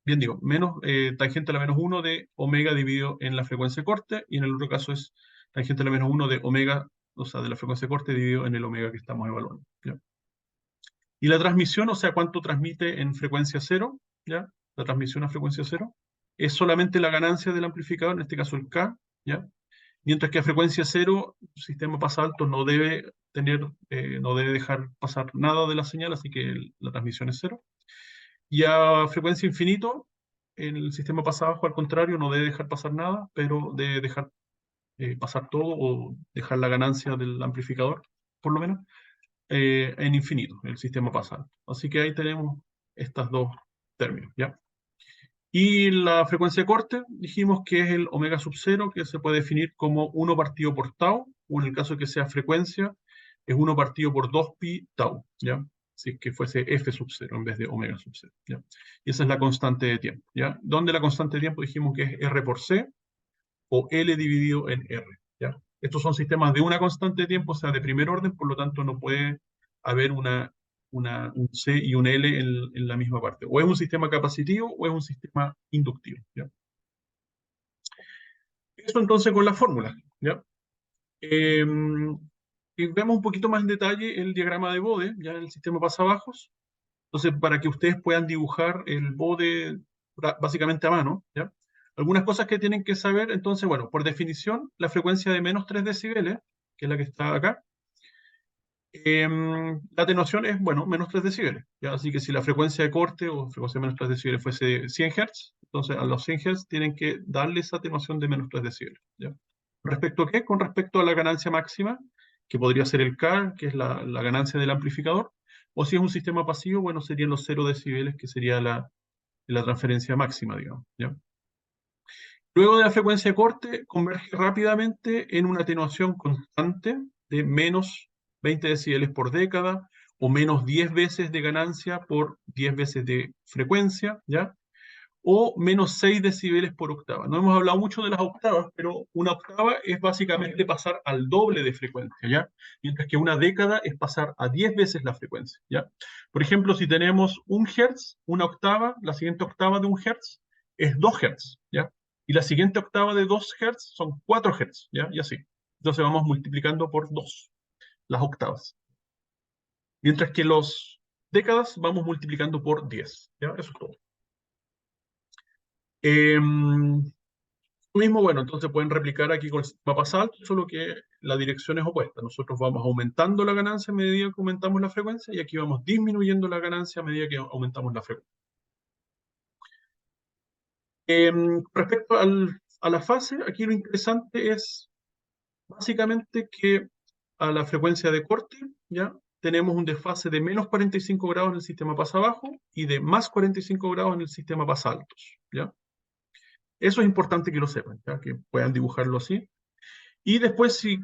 Bien digo, menos tangente a la menos 1 de omega dividido en la frecuencia de corte, y en el otro caso es tangente a la menos 1 de omega, o sea, de la frecuencia de corte dividido en el omega que estamos evaluando, ¿ya? Y la transmisión, o sea, cuánto transmite en frecuencia cero, ¿ya? La transmisión a frecuencia cero es solamente la ganancia del amplificador, en este caso el K, ¿ya? Mientras que a frecuencia cero, el sistema pasa alto no debe no debe dejar pasar nada de la señal, así que la transmisión es cero. Y a frecuencia infinito, el sistema pasa bajo, al contrario, no debe dejar pasar nada, pero debe dejar pasar todo o dejar la ganancia del amplificador, por lo menos, en infinito, el sistema pasa alto. Así que ahí tenemos estos dos términos, ¿ya? Y la frecuencia de corte, dijimos que es el omega sub 0, que se puede definir como 1 partido por tau, o en el caso de que sea frecuencia, es 1 partido por 2 pi tau, ¿ya? si es que fuese f sub 0 en vez de omega sub 0, ¿ya? Y esa es la constante de tiempo, ¿ya? Donde la constante de tiempo dijimos que es r por c, o L dividido en R, ¿ya? Estos son sistemas de una constante de tiempo, o sea, de primer orden, por lo tanto no puede haber un C y un L en la misma parte. O es un sistema capacitivo o es un sistema inductivo, ¿ya? Eso entonces con la fórmula, ¿ya? Eh, y vemos un poquito más en detalle el diagrama de Bode, ya en el sistema pasabajos. Entonces, para que ustedes puedan dibujar el bode básicamente a mano, ¿ya? Algunas cosas que tienen que saber, entonces, bueno, por definición, la frecuencia de menos 3 decibeles, que es la que está acá, la atenuación es, bueno, menos 3 decibeles, ¿ya? Así que si la frecuencia de corte o frecuencia de menos 3 decibeles fuese 100 Hz, entonces a los 100 Hz tienen que darle esa atenuación de menos 3 decibeles, ¿ya? ¿Respecto a qué? Con respecto a la ganancia máxima, que podría ser el K, que es la ganancia del amplificador, o si es un sistema pasivo, bueno, serían los 0 decibeles, que sería la transferencia máxima, digamos, ¿ya? Luego de la frecuencia de corte, converge rápidamente en una atenuación constante de menos 20 decibeles por década, o menos 10 veces de ganancia por 10 veces de frecuencia, ¿ya? O menos 6 decibeles por octava. No hemos hablado mucho de las octavas, pero una octava es básicamente pasar al doble de frecuencia, ¿ya? Mientras que una década es pasar a 10 veces la frecuencia, ¿ya? Por ejemplo, si tenemos un hertz, una octava, la siguiente octava de un hertz es 2 hertz, ¿ya? Y la siguiente octava de 2 hertz son 4 hertz, ¿ya? Y así. Entonces vamos multiplicando por 2 las octavas. Mientras que los décadas vamos multiplicando por 10, ¿ya? Eso es todo. Lo mismo, bueno, entonces pueden replicar aquí con el sistema pasal, solo que la dirección es opuesta. Nosotros vamos aumentando la ganancia a medida que aumentamos la frecuencia, y aquí vamos disminuyendo la ganancia a medida que aumentamos la frecuencia. Respecto a la fase, aquí lo interesante es básicamente que a la frecuencia de corte, ¿ya? Tenemos un desfase de menos 45 grados en el sistema pasa abajo y de más 45 grados en el sistema pasa altos, ¿ya? Eso es importante que lo sepan, ¿ya? Que puedan dibujarlo así. Y después, si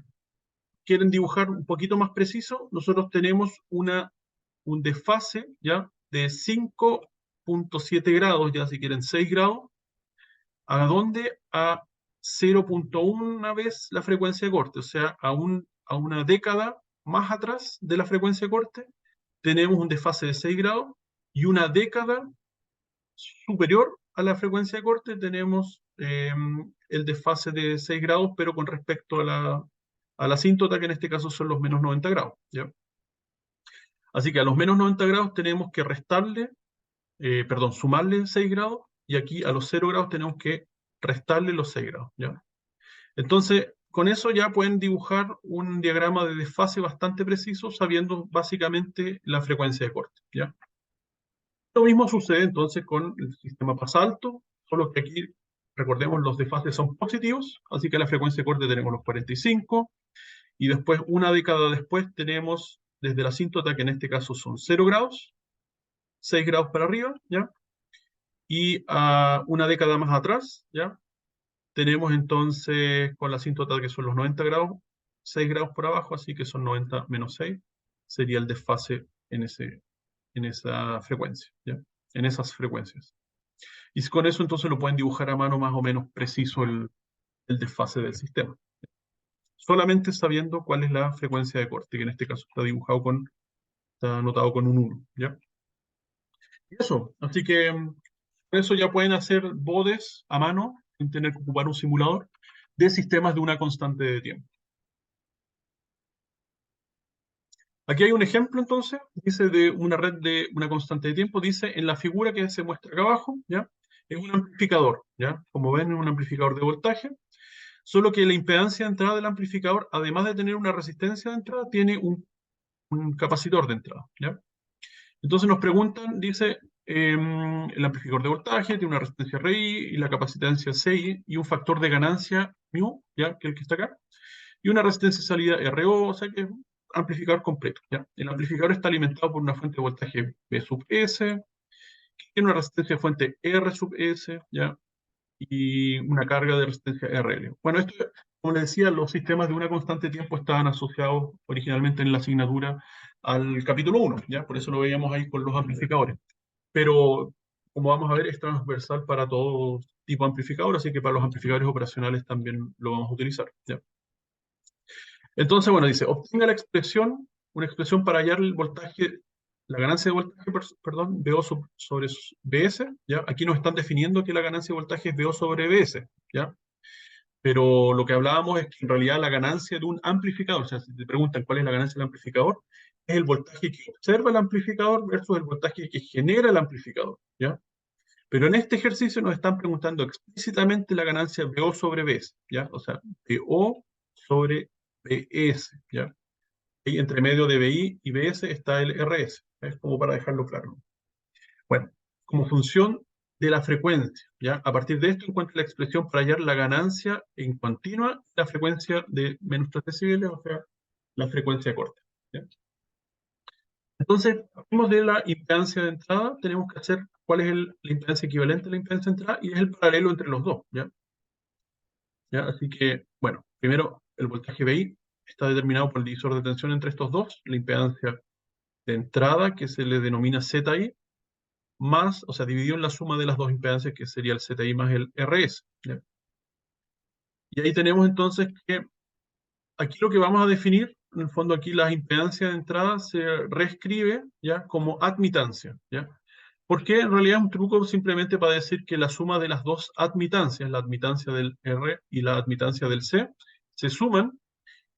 quieren dibujar un poquito más preciso, nosotros tenemos un desfase, ¿ya? De 5.7 grados, ya si quieren 6 grados, ¿a dónde? A 0.1 vez la frecuencia de corte, o sea, a una década más atrás de la frecuencia de corte, tenemos un desfase de 6 grados, y una década superior a la frecuencia de corte tenemos el desfase de 6 grados, pero con respecto a la asíntota, que en este caso son los menos 90 grados, ¿ya? Así que a los menos 90 grados tenemos que restarle, perdón, sumarle 6 grados, y aquí a los 0 grados tenemos que restarle los 6 grados, ¿ya? Entonces, con eso ya pueden dibujar un diagrama de desfase bastante preciso, sabiendo básicamente la frecuencia de corte, ¿ya? Lo mismo sucede entonces con el sistema pasalto, solo que aquí, recordemos, los desfases son positivos, así que a la frecuencia de corte tenemos los 45, y después, una década después, tenemos desde la asíntota, que en este caso son 0 grados, 6 grados para arriba, ¿ya? Y a una década más atrás, ¿ya? Tenemos entonces con la asíntota, que son los 90 grados, 6 grados por abajo, así que son 90 menos 6, sería el desfase en esa frecuencia, ¿ya? En esas frecuencias. Y con eso entonces lo pueden dibujar a mano más o menos preciso el desfase del sistema. Solamente sabiendo cuál es la frecuencia de corte, que en este caso está anotado con un 1, ¿ya? Y eso, así que con eso ya pueden hacer bodes a mano, sin tener que ocupar un simulador, de sistemas de una constante de tiempo. Aquí hay un ejemplo entonces, dice de una red de una constante de tiempo, dice en la figura que se muestra acá abajo, ¿ya? Es un amplificador, ¿ya? Como ven, es un amplificador de voltaje, solo que la impedancia de entrada del amplificador, además de tener una resistencia de entrada, tiene un capacitor de entrada, ¿ya? Entonces nos preguntan, dice, el amplificador de voltaje tiene una resistencia RI y la capacitancia CI y un factor de ganancia μ, ¿ya? Que es el que está acá, y una resistencia de salida RO, o sea que es un amplificador completo, ¿ya? El amplificador está alimentado por una fuente de voltaje V sub S, que tiene una resistencia de fuente R sub S, ¿ya? Y una carga de resistencia RL. Bueno, esto como les decía, los sistemas de una constante de tiempo estaban asociados originalmente en la asignatura al capítulo 1, ¿ya? Por eso lo veíamos ahí con los amplificadores. Pero, como vamos a ver, es transversal para todo tipo de amplificador, así que para los amplificadores operacionales también lo vamos a utilizar, ¿ya? Entonces, bueno, dice, obtenga una expresión para hallar el voltaje, la ganancia de voltaje, perdón, VO sobre VS, ¿ya? Aquí nos están definiendo que la ganancia de voltaje es VO sobre VS, ¿ya? Pero lo que hablábamos es que en realidad la ganancia de un amplificador, o sea, si te preguntan cuál es la ganancia del amplificador, es el voltaje que observa el amplificador versus el voltaje que genera el amplificador, ¿ya? Pero en este ejercicio nos están preguntando explícitamente la ganancia VO sobre VS, ¿ya? O sea, VO sobre VS, ¿ya? Y entre medio de VI y VS está el RS, es como para dejarlo claro. Bueno, como función de la frecuencia, ¿ya? A partir de esto encuentra la expresión para hallar la ganancia en continua, la frecuencia de menos 3 decibeles, o sea, la frecuencia corta, ¿ya? Entonces, partimos de la impedancia de entrada, tenemos que hacer cuál es la impedancia equivalente a la impedancia de entrada, y es el paralelo entre los dos, ¿ya? ¿Ya? Así que, bueno, primero, el voltaje VI está determinado por el divisor de tensión entre estos dos, la impedancia de entrada, que se le denomina ZI, más, o sea, dividido en la suma de las dos impedancias, que sería el ZI más el RS, ¿ya? Y ahí tenemos entonces que aquí lo que vamos a definir, en el fondo aquí la impedancia de entrada se reescribe, ¿ya? Como admitancia, ¿ya? Porque en realidad es un truco simplemente para decir que la suma de las dos admitancias, la admitancia del R y la admitancia del C, se suman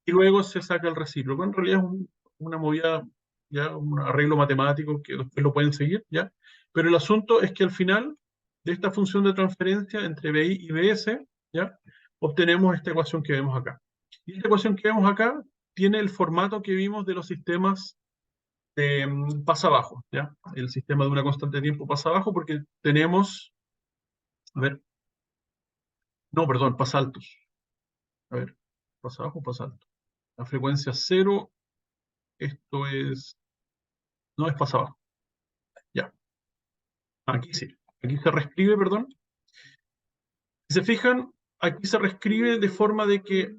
y luego se saca el recíproco. En realidad es una movida, ya un arreglo matemático que después lo pueden seguir, ¿ya? Pero el asunto es que al final de esta función de transferencia entre BI y BS, ¿ya? Obtenemos esta ecuación que vemos acá. Y esta ecuación que vemos acá tiene el formato que vimos de los sistemas de pasa abajo, ¿ya? El sistema de una constante de tiempo pasa abajo porque tenemos, a ver, no, perdón, pasa altos. A ver, pasa abajo, pasa alto. La frecuencia cero, esto es, no es pasa abajo. Ya, aquí sí. Aquí se reescribe, perdón. Si se fijan, aquí se reescribe de forma de que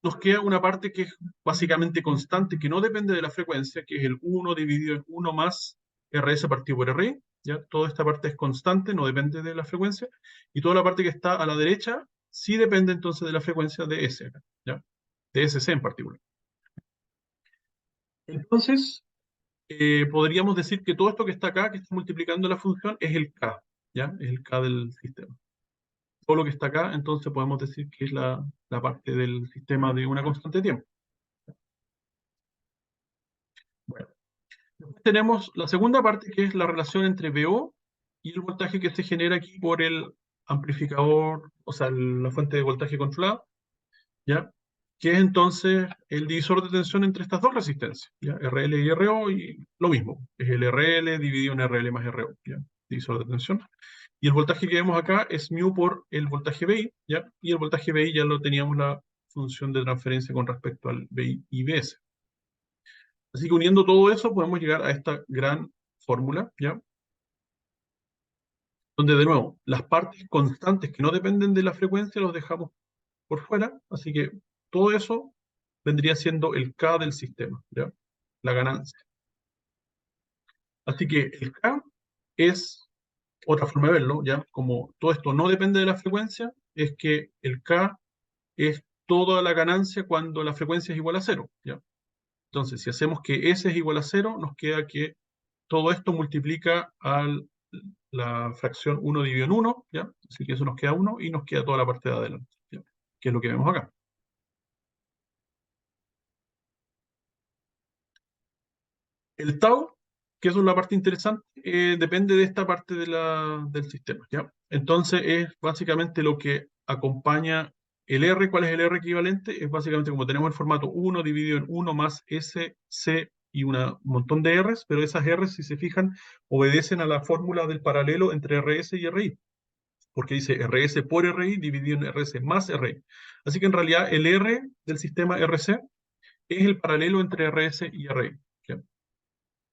nos queda una parte que es básicamente constante, que no depende de la frecuencia, que es el 1 dividido en 1 más RS partido por RI. ¿Ya? Toda esta parte es constante, no depende de la frecuencia. Y toda la parte que está a la derecha sí depende entonces de la frecuencia de S, ¿ya? De SC en particular. Entonces, podríamos decir que todo esto que está acá, que está multiplicando la función, es el K, ¿ya? Es el K del sistema. Todo lo que está acá, entonces podemos decir que es la parte del sistema de una constante de tiempo. Bueno, después tenemos la segunda parte, que es la relación entre VO y el voltaje que se genera aquí por el amplificador, o sea, la fuente de voltaje controlada, ¿ya? Que es entonces el divisor de tensión entre estas dos resistencias, ¿ya? RL y RO, y lo mismo, es el RL dividido en RL más RO, ¿ya? Divisor de tensión. Y el voltaje que vemos acá es μ por el voltaje BI, ¿ya? Y el voltaje BI ya lo teníamos la función de transferencia con respecto al BI y BS. Así que uniendo todo eso podemos llegar a esta gran fórmula, ¿ya? Donde de nuevo, las partes constantes que no dependen de la frecuencia los dejamos por fuera, así que todo eso vendría siendo el K del sistema, ¿ya? La ganancia. Así que el K es otra forma de verlo, ¿ya? Como todo esto no depende de la frecuencia, es que el K es toda la ganancia cuando la frecuencia es igual a cero, ¿ya? Entonces, si hacemos que S es igual a cero, nos queda que todo esto multiplica a la fracción 1 dividido en 1, ¿ya? Así que eso nos queda 1 y nos queda toda la parte de adelante, ¿ya? Que es lo que vemos acá. El tau, que eso es la parte interesante, depende de esta parte del sistema, ¿ya? Entonces es básicamente lo que acompaña el R. ¿Cuál es el R equivalente? Es básicamente como tenemos el formato 1 dividido en 1 más S, C y un montón de R's, pero esas R's, si se fijan, obedecen a la fórmula del paralelo entre RS y RI, porque dice RS por RI dividido en RS más RI. Así que en realidad el R del sistema RC es el paralelo entre RS y RI, ¿ya?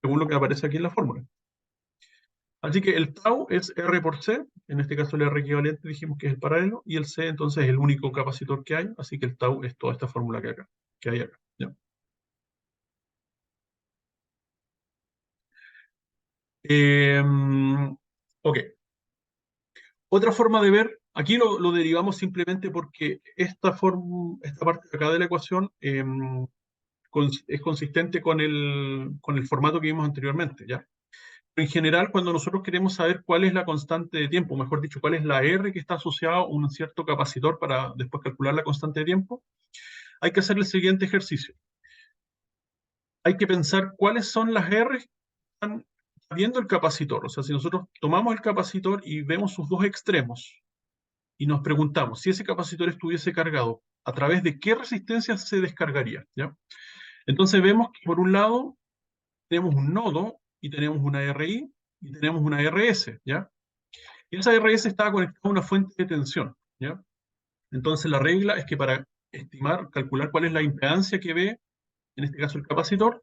Según lo que aparece aquí en la fórmula. Así que el tau es R por C, en este caso el R equivalente dijimos que es el paralelo, y el C entonces es el único capacitor que hay, así que el tau es toda esta fórmula que hay acá. ¿Ya? Ok, otra forma de ver, aquí lo derivamos simplemente porque esta parte de acá de la ecuación es consistente con el formato que vimos anteriormente, ¿ya? En general, cuando nosotros queremos saber cuál es la constante de tiempo, mejor dicho, cuál es la R que está asociada a un cierto capacitor para después calcular la constante de tiempo, hay que hacer el siguiente ejercicio. Hay que pensar cuáles son las R que están viendo el capacitor. O sea, si nosotros tomamos el capacitor y vemos sus dos extremos y nos preguntamos si ese capacitor estuviese cargado, ¿a través de qué resistencia se descargaría? ¿Ya? Entonces vemos que por un lado tenemos un nodo y tenemos una RI y tenemos una RS, ¿ya? Y esa RS estaba conectada a una fuente de tensión, ¿ya? Entonces la regla es que para estimar, calcular cuál es la impedancia que ve, en este caso el capacitor,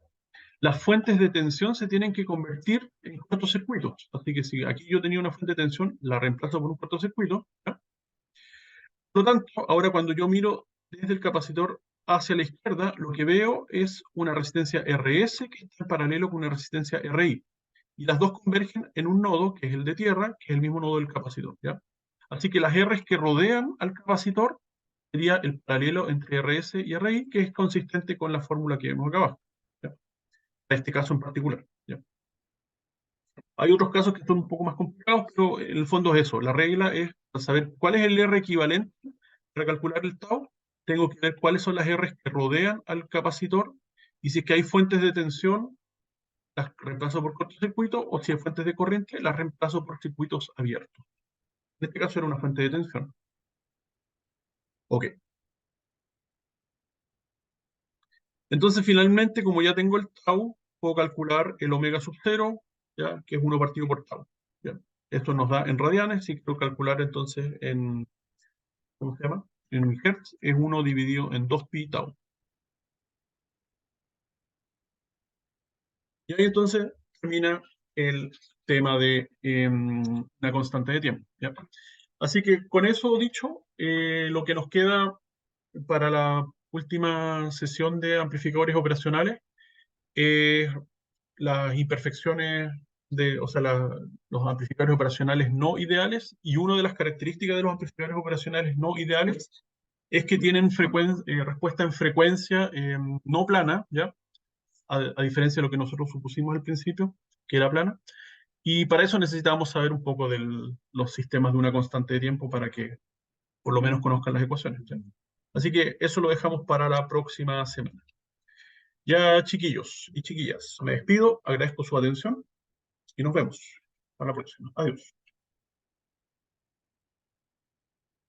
las fuentes de tensión se tienen que convertir en cortocircuitos. Así que si aquí yo tenía una fuente de tensión, la reemplazo por un cortocircuito, ¿ya? Por lo tanto, ahora cuando yo miro desde el capacitor hacia la izquierda, lo que veo es una resistencia RS que está en paralelo con una resistencia RI. Y las dos convergen en un nodo, que es el de tierra, que es el mismo nodo del capacitor, ¿ya? Así que las R's que rodean al capacitor sería el paralelo entre RS y RI, que es consistente con la fórmula que vemos acá abajo, ¿ya? En este caso en particular, ¿ya? Hay otros casos que son un poco más complicados, pero en el fondo es eso. La regla es para saber cuál es el R equivalente para calcular el tau. Tengo que ver cuáles son las R's que rodean al capacitor y si es que hay fuentes de tensión, las reemplazo por cortocircuito, o si hay fuentes de corriente, las reemplazo por circuitos abiertos. En este caso era una fuente de tensión. Ok. Entonces, finalmente, como ya tengo el tau, puedo calcular el omega sub 0, ¿ya? Que es 1 partido por tau. ¿Ya? Esto nos da en radianes, si quiero calcular entonces en, ¿cómo se llama? En hertz, es 1 dividido en 2 pi tau. Y ahí entonces termina el tema de la constante de tiempo, ¿ya? Así que con eso dicho, lo que nos queda para la última sesión de amplificadores operacionales es las imperfecciones de, o sea, los amplificadores operacionales no ideales, y una de las características de los amplificadores operacionales no ideales es que tienen respuesta en frecuencia no plana, ¿ya? A diferencia de lo que nosotros supusimos al principio, que era plana. Y para eso necesitábamos saber un poco de los sistemas de una constante de tiempo para que por lo menos conozcan las ecuaciones, ¿ya? Así que eso lo dejamos para la próxima semana. Ya, chiquillos y chiquillas, me despido, agradezco su atención y nos vemos. Hasta la próxima. Adiós.